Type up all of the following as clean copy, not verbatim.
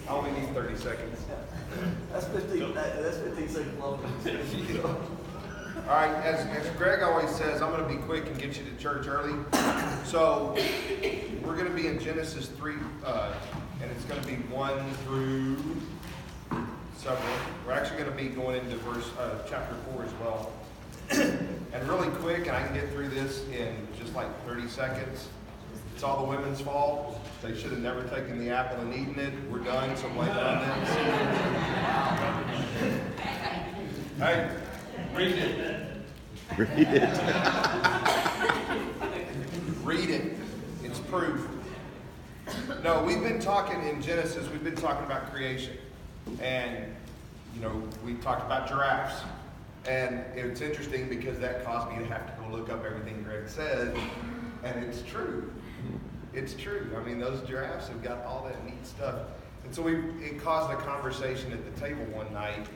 I only need 30 seconds. That's 15 seconds long. All right, as Greg always says, I'm going to be quick and get you to church early. So we're going to be in Genesis 3, and it's going to be 1 through several. We're actually going to be going into chapter 4 as well. And really quick, and I can get through this in just like 30 seconds. It's all the women's fault. They should have never taken the apple and eaten it. We're done, so blame it on them. Hey, read it. Read it. Read it. It's proof. No, we've been talking in Genesis, we've been talking about creation. And, we talked about giraffes. And it's interesting because that caused me to have to go look up everything Greg said. And it's true. It's true. I mean, those giraffes have got all that neat stuff. And so it caused a conversation at the table one night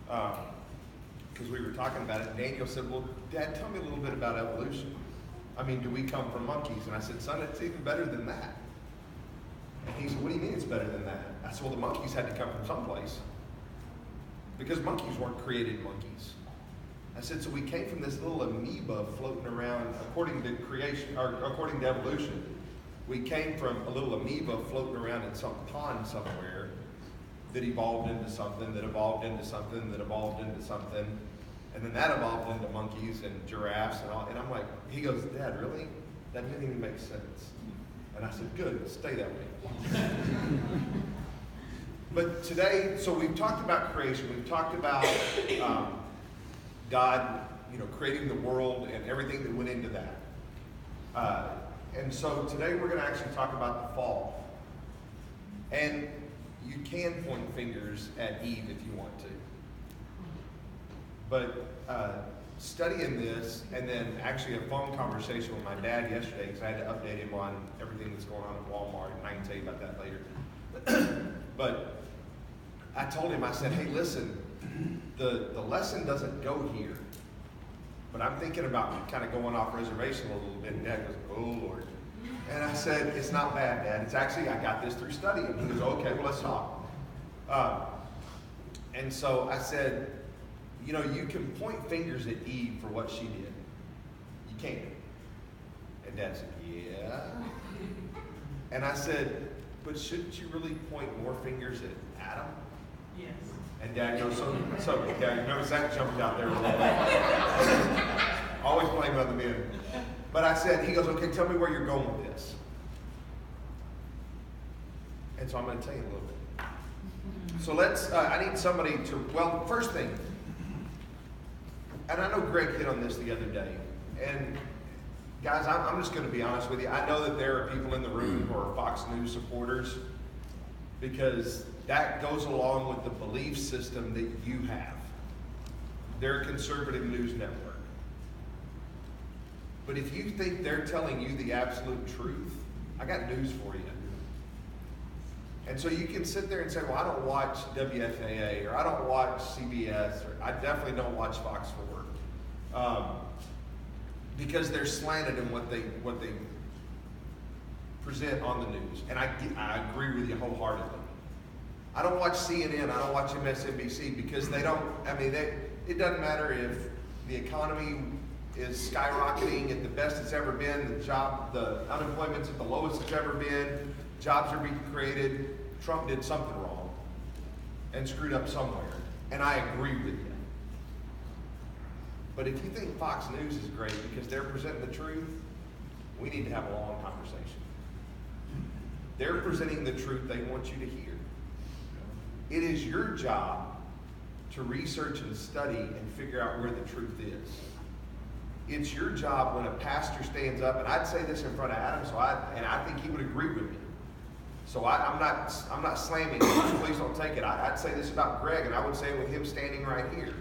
because we were talking about it. And Daniel said, well, Dad, tell me a little bit about evolution. I mean, do we come from monkeys? And I said, son, it's even better than that. And he said, what do you mean it's better than that? I said, well, the monkeys had to come from someplace because monkeys weren't created monkeys. I said, so we came from this little amoeba floating around, according to creation, or according to evolution. We came from a little amoeba floating around in some pond somewhere that evolved into something, that evolved into something, that evolved into something, and then that evolved into monkeys and giraffes and all. And I'm like, he goes, Dad, really? That didn't even make sense. And I said, good, stay that way. But today, so we've talked about creation. We've talked about God, creating the world and everything that went into that. And so today we're going to actually talk about the fall. And you can point fingers at Eve if you want to. But studying this, and then actually a phone conversation with my dad yesterday, because I had to update him on everything that's going on at Walmart, and I can tell you about that later. But I told him, I said, hey, listen, the lesson doesn't go here. But I'm thinking about kind of going off reservation a little bit. And Dad goes, oh, Lord. And I said, it's not bad, Dad. It's actually, I got this through study. And he goes, okay, well, let's talk. And so I said, you can point fingers at Eve for what she did. You can't. And Dad said, yeah. And I said, but shouldn't you really point more fingers at Adam? Yes. And Dad goes, so Dad, you notice that jumped out there a little bit. Always blame other men. But I said, he goes, okay, tell me where you're going with this. And so I'm going to tell you a little bit. So let's, I need somebody to, first thing, and I know Greg hit on this the other day, and guys, I'm just going to be honest with you. I know that there are people in the room who are Fox News supporters because that goes along with the belief system that you have. They're a conservative news network. But if you think they're telling you the absolute truth, I got news for you. And so you can sit there and say, well, I don't watch WFAA, or I don't watch CBS, or I definitely don't watch Fox 4. Because they're slanted in what they present on the news. And I agree with you wholeheartedly. I don't watch CNN, I don't watch MSNBC because it doesn't matter if the economy is skyrocketing at the best it's ever been, the unemployment's at the lowest it's ever been, jobs are being created, Trump did something wrong and screwed up somewhere. And I agree with you. But if you think Fox News is great because they're presenting the truth, we need to have a long conversation. They're presenting the truth they want you to hear. It is your job to research and study and figure out where the truth is. It's your job when a pastor stands up, and I'd say this in front of Adam, and I think he would agree with me. So I'm not slamming him, please don't take it. I'd say this about Greg, and I would say it with him standing right here.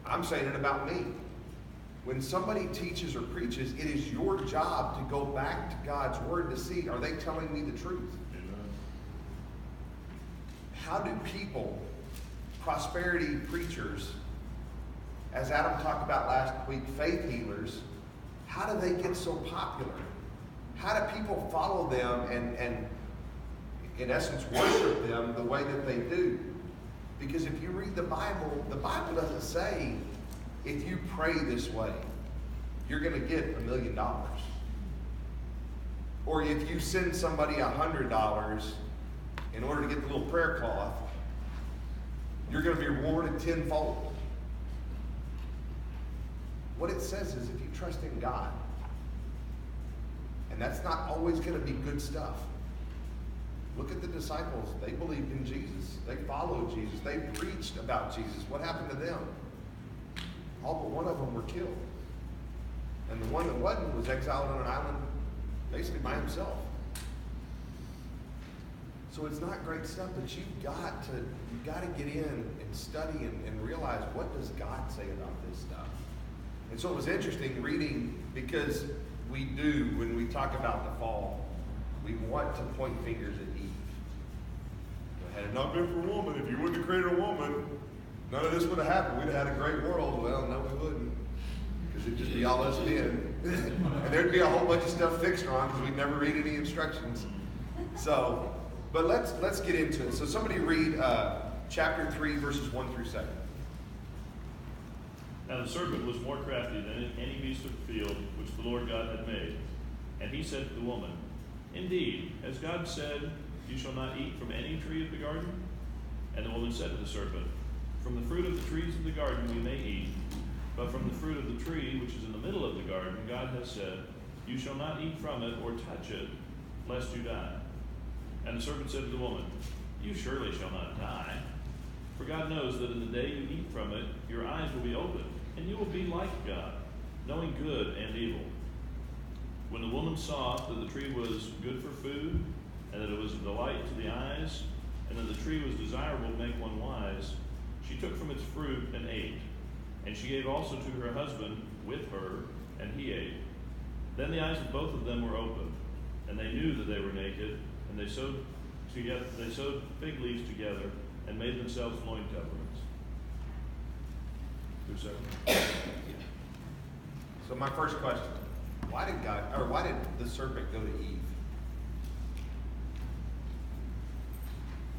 I'm saying it about me. When somebody teaches or preaches, it is your job to go back to God's word to see, are they telling me the truth? How do people, prosperity preachers, as Adam talked about last week, faith healers, how do they get so popular? How do people follow them? And in essence, worship them the way that they do. Because if you read the Bible doesn't say, if you pray this way, you're going to get $1 million. Or if you send somebody $100 in order to get the little prayer cloth, you're going to be rewarded tenfold. What it says is if you trust in God, and that's not always going to be good stuff. Look at the disciples. They believed in Jesus. They followed Jesus. They preached about Jesus. What happened to them? All but one of them were killed. And the one that wasn't was exiled on an island basically by himself. So it's not great stuff, but you've got to get in and study and realize, what does God say about this stuff? And so it was interesting reading, because we do, when we talk about the fall, we want to point fingers at Eve. Had it not been for a woman, if you wouldn't have created a woman, none of this would have happened. We'd have had a great world. Well, no, we wouldn't. Because it'd just be all us men. And there'd be a whole bunch of stuff fixed wrong because we'd never read any instructions. So, but let's get into it. So somebody read chapter 3, verses 1 through 7. Now the serpent was more crafty than any beast of the field which the Lord God had made. And he said to the woman, Indeed, as God said, you shall not eat from any tree of the garden? And the woman said to the serpent, From the fruit of the trees of the garden we may eat, but from the fruit of the tree which is in the middle of the garden, God has said, You shall not eat from it or touch it, lest you die. And the serpent said to the woman, You surely shall not die. For God knows that in the day you eat from it, your eyes will be opened, and you will be like God, knowing good and evil. When the woman saw that the tree was good for food, and that it was a delight to the eyes, and that the tree was desirable to make one wise, she took from its fruit and ate. And she gave also to her husband with her, and he ate. Then the eyes of both of them were opened, and they knew that they were naked, and they sewed fig leaves together, and made themselves loin coverings. Who's that? So my first question, why did the serpent go to Eve?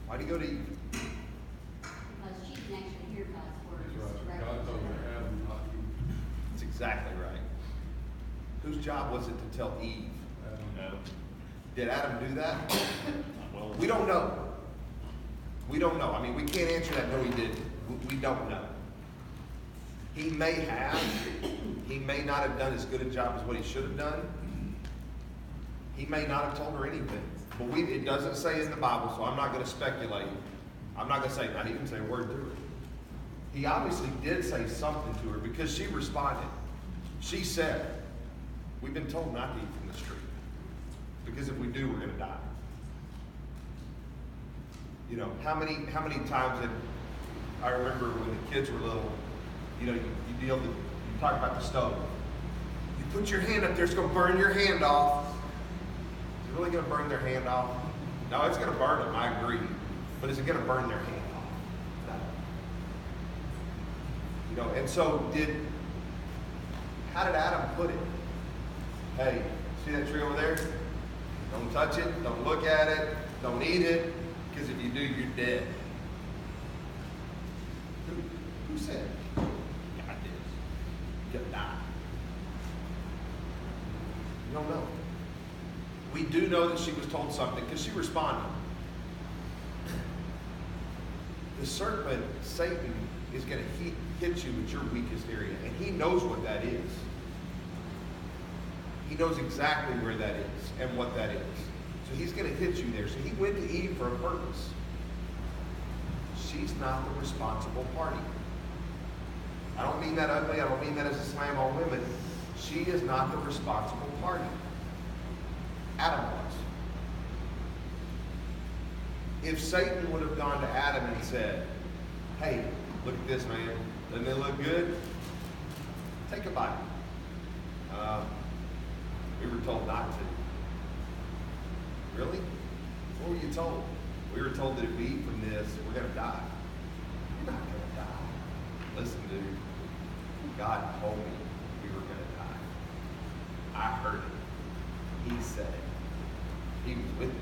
Why did he go to Eve? Because she can actually hear God's words. That's right. directly God to told her. Adam not to eat. That's exactly right. Whose job was it to tell Eve? Adam. Did Adam do that? Well, We don't know. We don't know. I mean, we can't answer that. No, he didn't. We don't know. He may have. He may not have done as good a job as what he should have done. He may not have told her anything. But it doesn't say in the Bible, so I'm not going to speculate. I'm not going to say, not even say a word to her. He obviously did say something to her because she responded. She said, we've been told not to eat from this tree. Because if we do, we're going to die. You know, how many times I remember when the kids were little, you know, you talk about the stove. You put your hand up there, it's going to burn your hand off. Is it really going to burn their hand off? No, it's going to burn them, I agree. But is it going to burn their hand off? No. You know, and so how did Adam put it? Hey, see that tree over there? Don't touch it, don't look at it, don't eat it, because if you do, you're dead. Who said? God did. You're going to die. You don't know. We do know that she was told something because she responded. The serpent, Satan, is going to hit you at your weakest area, and he knows what that is. He knows exactly where that is and what that is. So he's going to hit you there. So he went to Eve for a purpose. She's not the responsible party. I don't mean that ugly. I don't mean that as a slam on women. She is not the responsible party. Adam was. If Satan would have gone to Adam and said, hey, look at this, man. Doesn't it look good? Take a bite. We were told not to. Really? What were you told? We were told that if we eat from this, we're going to die. You're not going to die. Listen, dude. God told me we were going to die. I heard it. He said it. He was with me.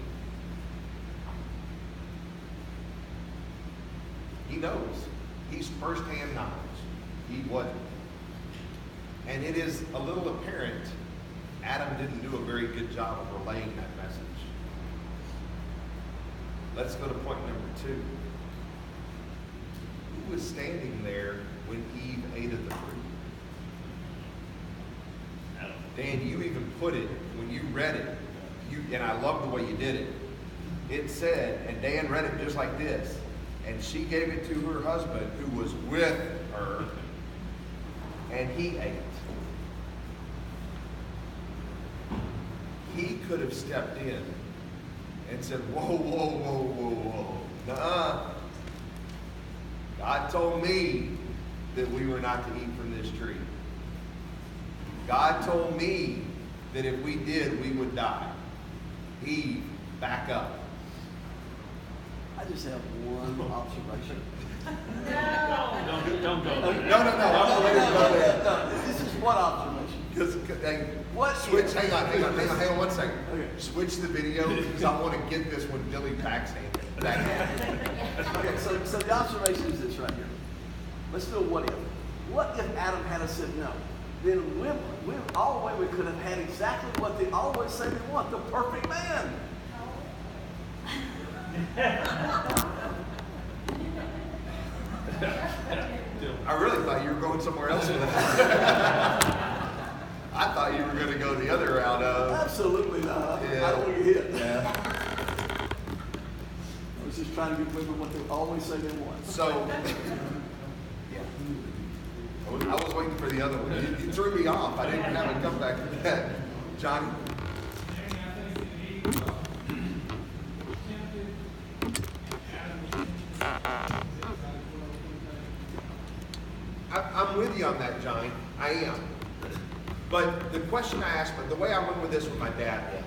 He knows. He's firsthand knowledge. He wasn't. And it is a little apparent Adam didn't do a very good job of relaying that message. Let's go to point number 2. Who was standing there when Eve ate of the fruit? Adam. Dan, you even put it, when you read it, and I love the way you did it. It said, and Dan read it just like this, and she gave it to her husband who was with her, and he ate. He could have stepped in and said, whoa, whoa, whoa, whoa, whoa. Nuh-uh. God told me that we were not to eat from this tree. God told me that if we did, we would die. Eve, back up. I just have one observation. Don't go there. No. I'm gonna let him go there. No, this is one observation. What Switch, if- hang on 1 second. Okay. Switch the video because I want to get this when Billy packs back in. Okay, so the observation is this right here. Let's do a what if. What if Adam had said no? Then all women could have had exactly what they always say they want, the perfect man. I really thought you were going somewhere else with that. I thought you were going to go the other route of. Absolutely not. Yeah. I don't want to get hit. Yeah. I was just trying to give women what they always say they want. So, I was waiting for the other one. You threw me off. I didn't have a comeback for that. Johnny? I'm with you on that, Johnny. I am. But the question I asked, but the way I went with this with my dad was,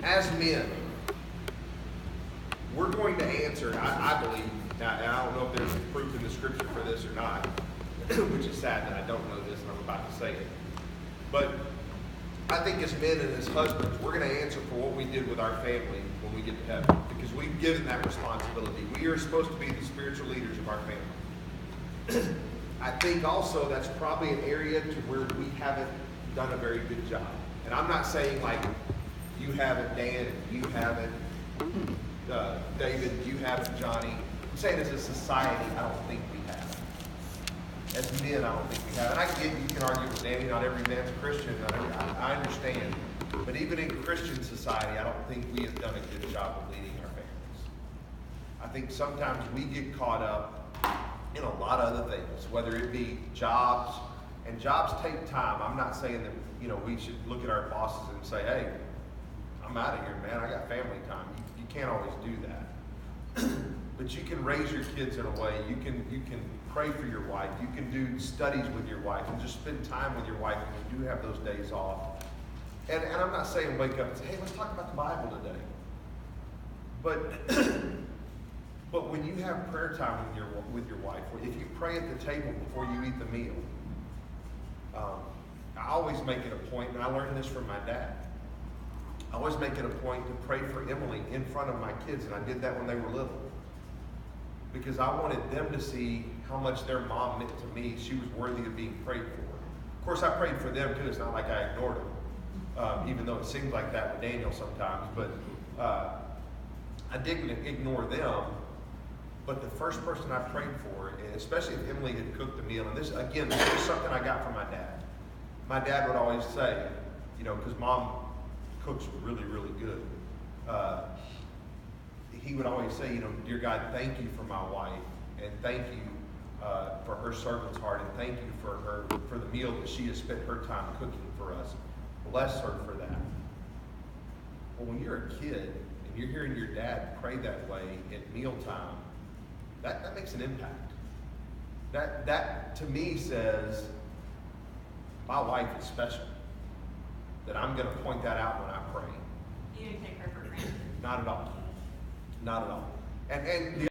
as men, we're going to answer, I believe, now, and I don't know if there's proof in the scripture for this or not, which is sad that I don't know this and I'm about to say it. But I think as men and as husbands, we're going to answer for what we did with our family when we get to heaven, because we've given that responsibility. We are supposed to be the spiritual leaders of our family. I think also that's probably an area to where we haven't done a very good job. And I'm not saying like you haven't, Dan, you haven't, David, you haven't, Johnny. I'm saying as a society, I don't think we have. As men, I don't think we have. And I get you can argue with Danny, not every man's a Christian. I understand. But even in Christian society, I don't think we have done a good job of leading our families. I think sometimes we get caught up in a lot of other things, whether it be jobs, and jobs take time. I'm not saying that, we should look at our bosses and say, hey, I'm out of here, man. I got family time. You can't always do that. But you can raise your kids in a way. You can pray for your wife. You can do studies with your wife and just spend time with your wife when you do have those days off. And I'm not saying wake up and say, hey, let's talk about the Bible today. But when you have prayer time with your wife, if you pray at the table before you eat the meal, I always make it a point, and I learned this from my dad. I always make it a point to pray for Emily in front of my kids, and I did that when they were little. Because I wanted them to see how much their mom meant to me. She was worthy of being prayed for. Of course, I prayed for them too. It's not like I ignored them, even though it seemed like that with Daniel sometimes. But I didn't ignore them. But the first person I prayed for, and especially if Emily had cooked the meal, and this is something I got from my dad. My dad would always say, because Mom cooks really, really good. He would always say, dear God, thank you for my wife, and thank you for her servant's heart, and thank you for the meal that she has spent her time cooking for us. Bless her for that. Well, when you're a kid and you're hearing your dad pray that way at mealtime, that makes an impact. That to me says, my wife is special. That I'm going to point that out when I pray. You didn't take her for granted. Not at all. Not at all. And the